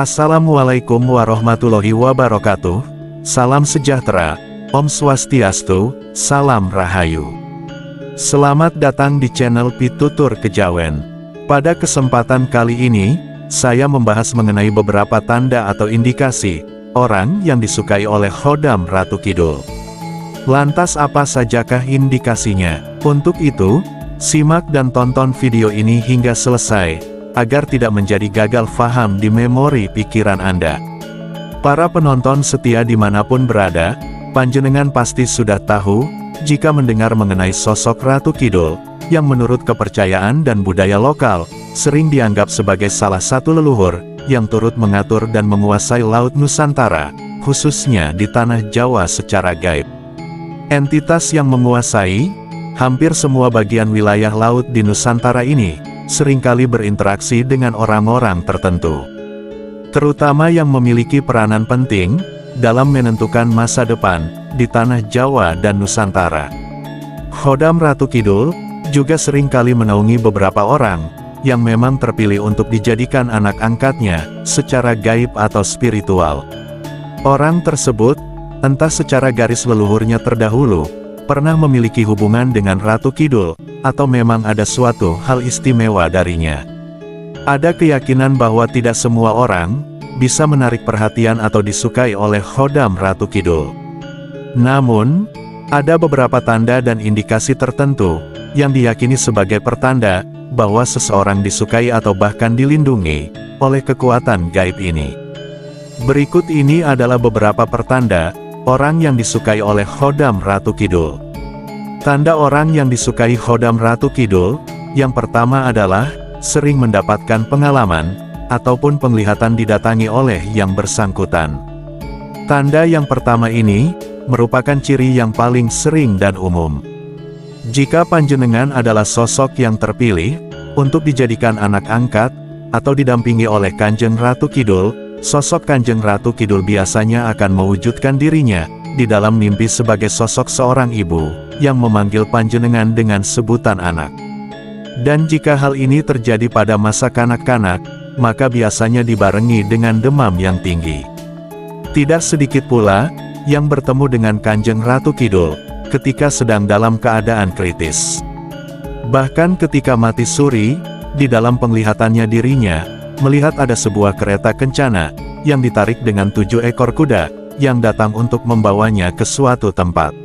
Assalamualaikum warahmatullahi wabarakatuh. Salam sejahtera, Om Swastiastu, Salam Rahayu. Selamat datang di channel Pitutur Kejawen. Pada kesempatan kali ini, saya membahas mengenai beberapa tanda atau indikasi orang yang disukai oleh Khodam Ratu Kidul. Lantas apa sajakah indikasinya? Untuk itu, simak dan tonton video ini hingga selesai, agar tidak menjadi gagal faham di memori pikiran Anda. Para penonton setia dimanapun berada, panjenengan pasti sudah tahu, jika mendengar mengenai sosok Ratu Kidul, yang menurut kepercayaan dan budaya lokal, sering dianggap sebagai salah satu leluhur, yang turut mengatur dan menguasai Laut Nusantara, khususnya di Tanah Jawa secara gaib. Entitas yang menguasai hampir semua bagian wilayah laut di Nusantara ini, seringkali berinteraksi dengan orang-orang tertentu, terutama yang memiliki peranan penting dalam menentukan masa depan di Tanah Jawa dan Nusantara. Khodam Ratu Kidul juga seringkali menaungi beberapa orang yang memang terpilih untuk dijadikan anak angkatnya secara gaib atau spiritual. Orang tersebut, entah secara garis leluhurnya terdahulu, pernah memiliki hubungan dengan Ratu Kidul, atau memang ada suatu hal istimewa darinya. Ada keyakinan bahwa tidak semua orang bisa menarik perhatian atau disukai oleh Khodam Ratu Kidul. Namun, ada beberapa tanda dan indikasi tertentu yang diyakini sebagai pertanda bahwa seseorang disukai atau bahkan dilindungi oleh kekuatan gaib ini. Berikut ini adalah beberapa pertanda orang yang disukai oleh Khodam Ratu Kidul. Tanda orang yang disukai Khodam Ratu Kidul, yang pertama adalah sering mendapatkan pengalaman ataupun penglihatan didatangi oleh yang bersangkutan. Tanda yang pertama ini merupakan ciri yang paling sering dan umum. Jika panjenengan adalah sosok yang terpilih untuk dijadikan anak angkat atau didampingi oleh Kanjeng Ratu Kidul, sosok Kanjeng Ratu Kidul biasanya akan mewujudkan dirinya di dalam mimpi sebagai sosok seorang ibu yang memanggil panjenengan dengan sebutan anak. Dan jika hal ini terjadi pada masa kanak-kanak, maka biasanya dibarengi dengan demam yang tinggi. Tidak sedikit pula yang bertemu dengan Kanjeng Ratu Kidul ketika sedang dalam keadaan kritis. Bahkan ketika mati suri, di dalam penglihatannya dirinya melihat ada sebuah kereta kencana yang ditarik dengan 7 ekor kuda yang datang untuk membawanya ke suatu tempat.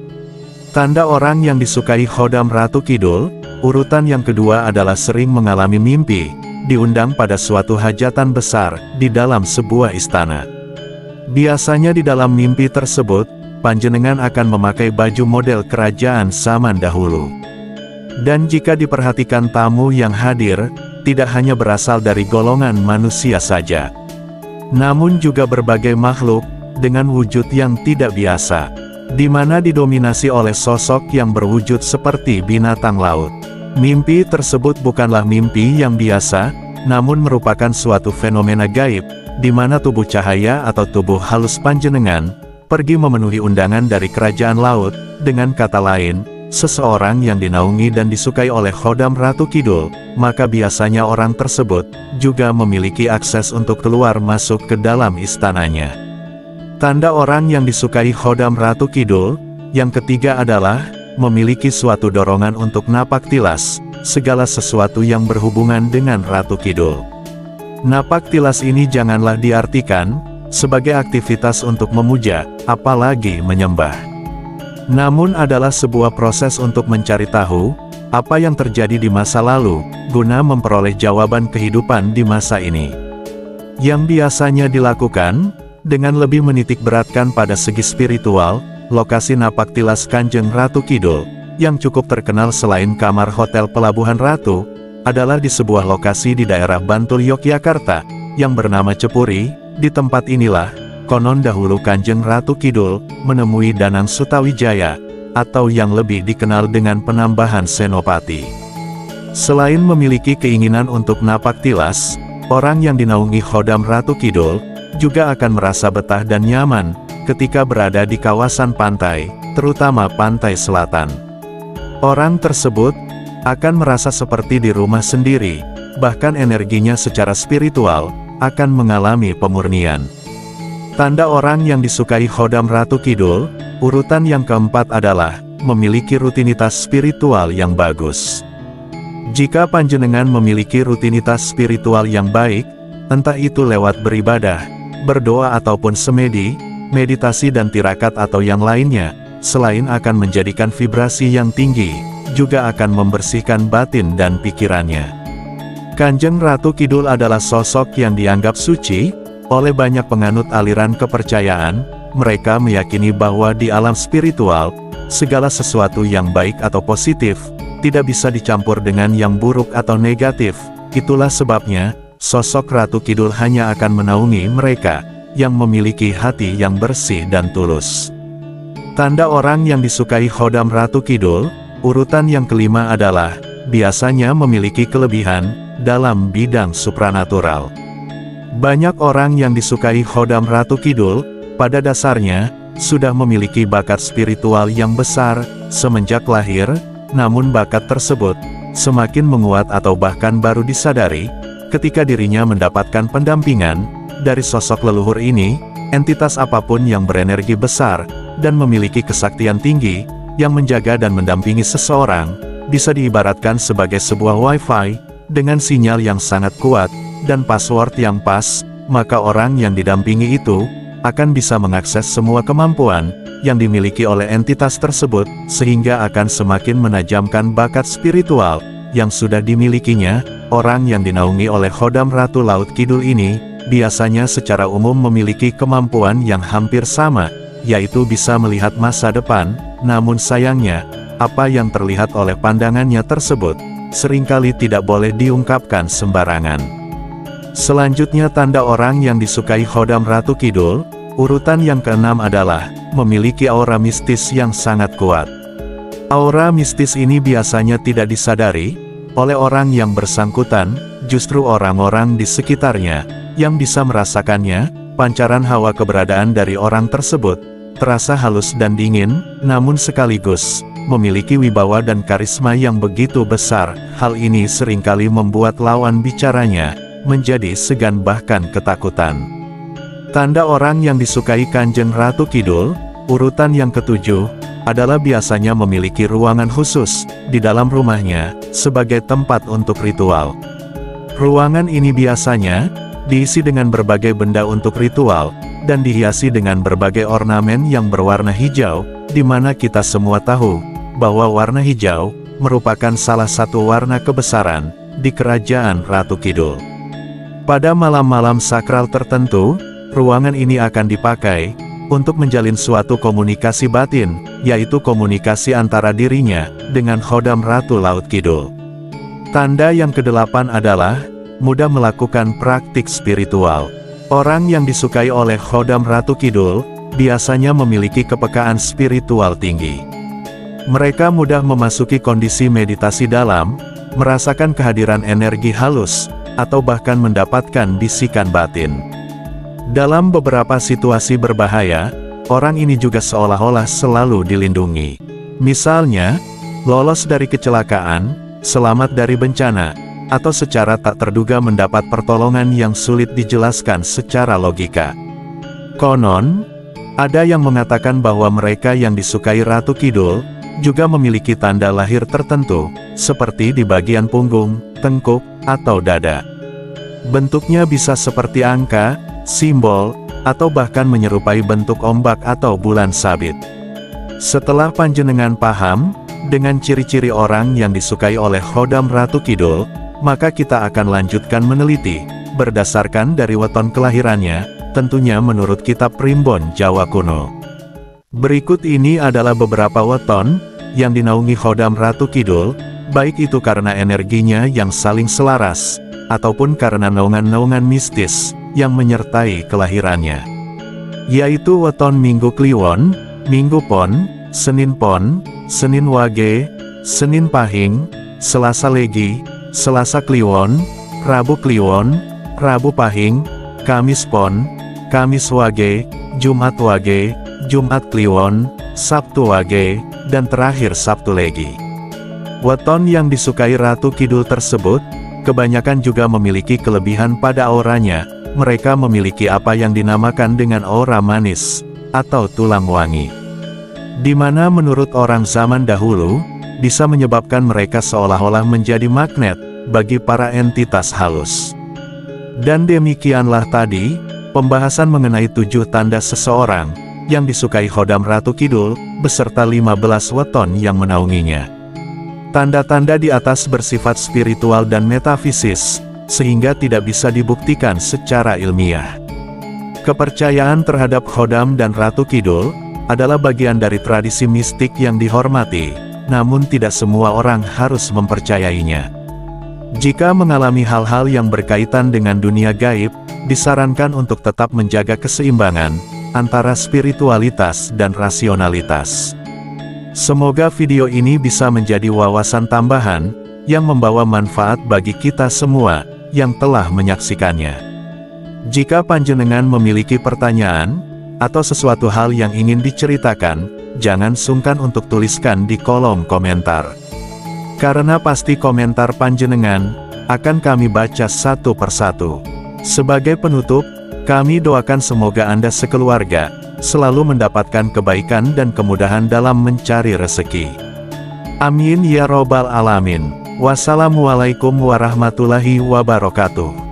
Tanda orang yang disukai Khodam Ratu Kidul, urutan yang kedua adalah sering mengalami mimpi diundang pada suatu hajatan besar di dalam sebuah istana. Biasanya di dalam mimpi tersebut, panjenengan akan memakai baju model kerajaan zaman dahulu. Dan jika diperhatikan tamu yang hadir, tidak hanya berasal dari golongan manusia saja, namun juga berbagai makhluk dengan wujud yang tidak biasa, di mana didominasi oleh sosok yang berwujud seperti binatang laut. Mimpi tersebut bukanlah mimpi yang biasa, namun merupakan suatu fenomena gaib, di mana tubuh cahaya atau tubuh halus panjenengan pergi memenuhi undangan dari kerajaan laut. Dengan kata lain, seseorang yang dinaungi dan disukai oleh Khodam Ratu Kidul, maka biasanya orang tersebut juga memiliki akses untuk keluar masuk ke dalam istananya. Tanda orang yang disukai Khodam Ratu Kidul, yang ketiga adalah memiliki suatu dorongan untuk napak tilas segala sesuatu yang berhubungan dengan Ratu Kidul. Napak tilas ini janganlah diartikan sebagai aktivitas untuk memuja, apalagi menyembah. Namun adalah sebuah proses untuk mencari tahu apa yang terjadi di masa lalu, guna memperoleh jawaban kehidupan di masa ini. Yang biasanya dilakukan dengan lebih menitik beratkan pada segi spiritual. Lokasi napak tilas Kanjeng Ratu Kidul yang cukup terkenal selain kamar Hotel Pelabuhan Ratu, adalah di sebuah lokasi di daerah Bantul, Yogyakarta, yang bernama Cepuri. Di tempat inilah konon dahulu Kanjeng Ratu Kidul menemui Danang Sutawijaya, atau yang lebih dikenal dengan Penambahan Senopati. Selain memiliki keinginan untuk napak tilas, orang yang dinaungi Khodam Ratu Kidul juga akan merasa betah dan nyaman ketika berada di kawasan pantai, terutama pantai selatan. Orang tersebut akan merasa seperti di rumah sendiri, bahkan energinya secara spiritual akan mengalami pemurnian. Tanda orang yang disukai Khodam Ratu Kidul, urutan yang keempat adalah memiliki rutinitas spiritual yang bagus. Jika panjenengan memiliki rutinitas spiritual yang baik, entah itu lewat beribadah, berdoa ataupun semedi, meditasi dan tirakat atau yang lainnya, selain akan menjadikan vibrasi yang tinggi, juga akan membersihkan batin dan pikirannya. Kanjeng Ratu Kidul adalah sosok yang dianggap suci oleh banyak penganut aliran kepercayaan. Mereka meyakini bahwa di alam spiritual, segala sesuatu yang baik atau positif, tidak bisa dicampur dengan yang buruk atau negatif. Itulah sebabnya, sosok Ratu Kidul hanya akan menaungi mereka yang memiliki hati yang bersih dan tulus. Tanda orang yang disukai Khodam Ratu Kidul, urutan yang kelima adalah, biasanya memiliki kelebihan dalam bidang supranatural. Banyak orang yang disukai Khodam Ratu Kidul, pada dasarnya, sudah memiliki bakat spiritual yang besar semenjak lahir, namun bakat tersebut semakin menguat atau bahkan baru disadari ketika dirinya mendapatkan pendampingan dari sosok leluhur ini, entitas apapun yang berenergi besar dan memiliki kesaktian tinggi yang menjaga dan mendampingi seseorang, bisa diibaratkan sebagai sebuah wifi dengan sinyal yang sangat kuat dan password yang pas, maka orang yang didampingi itu akan bisa mengakses semua kemampuan yang dimiliki oleh entitas tersebut, sehingga akan semakin menajamkan bakat spiritual yang sudah dimilikinya. Orang yang dinaungi oleh Khodam Ratu Laut Kidul ini, biasanya secara umum memiliki kemampuan yang hampir sama, yaitu bisa melihat masa depan, namun sayangnya, apa yang terlihat oleh pandangannya tersebut, seringkali tidak boleh diungkapkan sembarangan. Selanjutnya tanda orang yang disukai Khodam Ratu Kidul, urutan yang keenam adalah, memiliki aura mistis yang sangat kuat. Aura mistis ini biasanya tidak disadari oleh orang yang bersangkutan, justru orang-orang di sekitarnya yang bisa merasakannya. Pancaran hawa keberadaan dari orang tersebut terasa halus dan dingin, namun sekaligus memiliki wibawa dan karisma yang begitu besar. Hal ini seringkali membuat lawan bicaranya menjadi segan bahkan ketakutan. Tanda orang yang disukai Kanjeng Ratu Kidul, urutan yang ketujuh, adalah biasanya memiliki ruangan khusus di dalam rumahnya sebagai tempat untuk ritual. Ruangan ini biasanya diisi dengan berbagai benda untuk ritual dan dihiasi dengan berbagai ornamen yang berwarna hijau, di mana kita semua tahu bahwa warna hijau merupakan salah satu warna kebesaran di kerajaan Ratu Kidul. Pada malam-malam sakral tertentu, ruangan ini akan dipakai untuk menjalin suatu komunikasi batin, yaitu komunikasi antara dirinya dengan Khodam Ratu Laut Kidul. Tanda yang kedelapan adalah mudah melakukan praktik spiritual. Orang yang disukai oleh Khodam Ratu Kidul biasanya memiliki kepekaan spiritual tinggi. Mereka mudah memasuki kondisi meditasi dalam, merasakan kehadiran energi halus, atau bahkan mendapatkan bisikan batin. Dalam beberapa situasi berbahaya, orang ini juga seolah-olah selalu dilindungi. Misalnya, lolos dari kecelakaan, selamat dari bencana, atau secara tak terduga mendapat pertolongan yang sulit dijelaskan secara logika. Konon, ada yang mengatakan bahwa mereka yang disukai Ratu Kidul juga memiliki tanda lahir tertentu, seperti di bagian punggung, tengkuk, atau dada. Bentuknya bisa seperti angka, simbol, atau bahkan menyerupai bentuk ombak atau bulan sabit. Setelah panjenengan paham dengan ciri-ciri orang yang disukai oleh Khodam Ratu Kidul, maka kita akan lanjutkan meneliti berdasarkan dari weton kelahirannya, tentunya menurut kitab Primbon Jawa kuno. Berikut ini adalah beberapa weton yang dinaungi Khodam Ratu Kidul, baik itu karena energinya yang saling selaras, ataupun karena naungan-naungan mistis yang menyertai kelahirannya. Yaitu weton Minggu Kliwon, Minggu Pon, Senin Pon, Senin Wage, Senin Pahing, Selasa Legi, Selasa Kliwon, Rabu Kliwon, Rabu Pahing, Kamis Pon, Kamis Wage, Jumat Wage, Jumat Kliwon, Sabtu Wage, dan terakhir Sabtu Legi. Weton yang disukai Ratu Kidul tersebut kebanyakan juga memiliki kelebihan pada auranya, mereka memiliki apa yang dinamakan dengan aura manis, atau tulang wangi. Di mana menurut orang zaman dahulu, bisa menyebabkan mereka seolah-olah menjadi magnet, bagi para entitas halus. Dan demikianlah tadi, pembahasan mengenai 7 tanda seseorang, yang disukai Khodam Ratu Kidul, beserta 15 weton yang menaunginya. Tanda-tanda di atas bersifat spiritual dan metafisis, sehingga tidak bisa dibuktikan secara ilmiah. Kepercayaan terhadap Khodam dan Ratu Kidul, adalah bagian dari tradisi mistik yang dihormati, namun tidak semua orang harus mempercayainya. Jika mengalami hal-hal yang berkaitan dengan dunia gaib, disarankan untuk tetap menjaga keseimbangan, antara spiritualitas dan rasionalitas. Semoga video ini bisa menjadi wawasan tambahan, yang membawa manfaat bagi kita semua, yang telah menyaksikannya. Jika panjenengan memiliki pertanyaan, atau sesuatu hal yang ingin diceritakan, jangan sungkan untuk tuliskan di kolom komentar. Karena pasti komentar panjenengan, akan kami baca satu persatu. Sebagai penutup, kami doakan semoga Anda sekeluarga, selalu mendapatkan kebaikan dan kemudahan dalam mencari rezeki. Amin ya robbal alamin. Wassalamualaikum warahmatullahi wabarakatuh.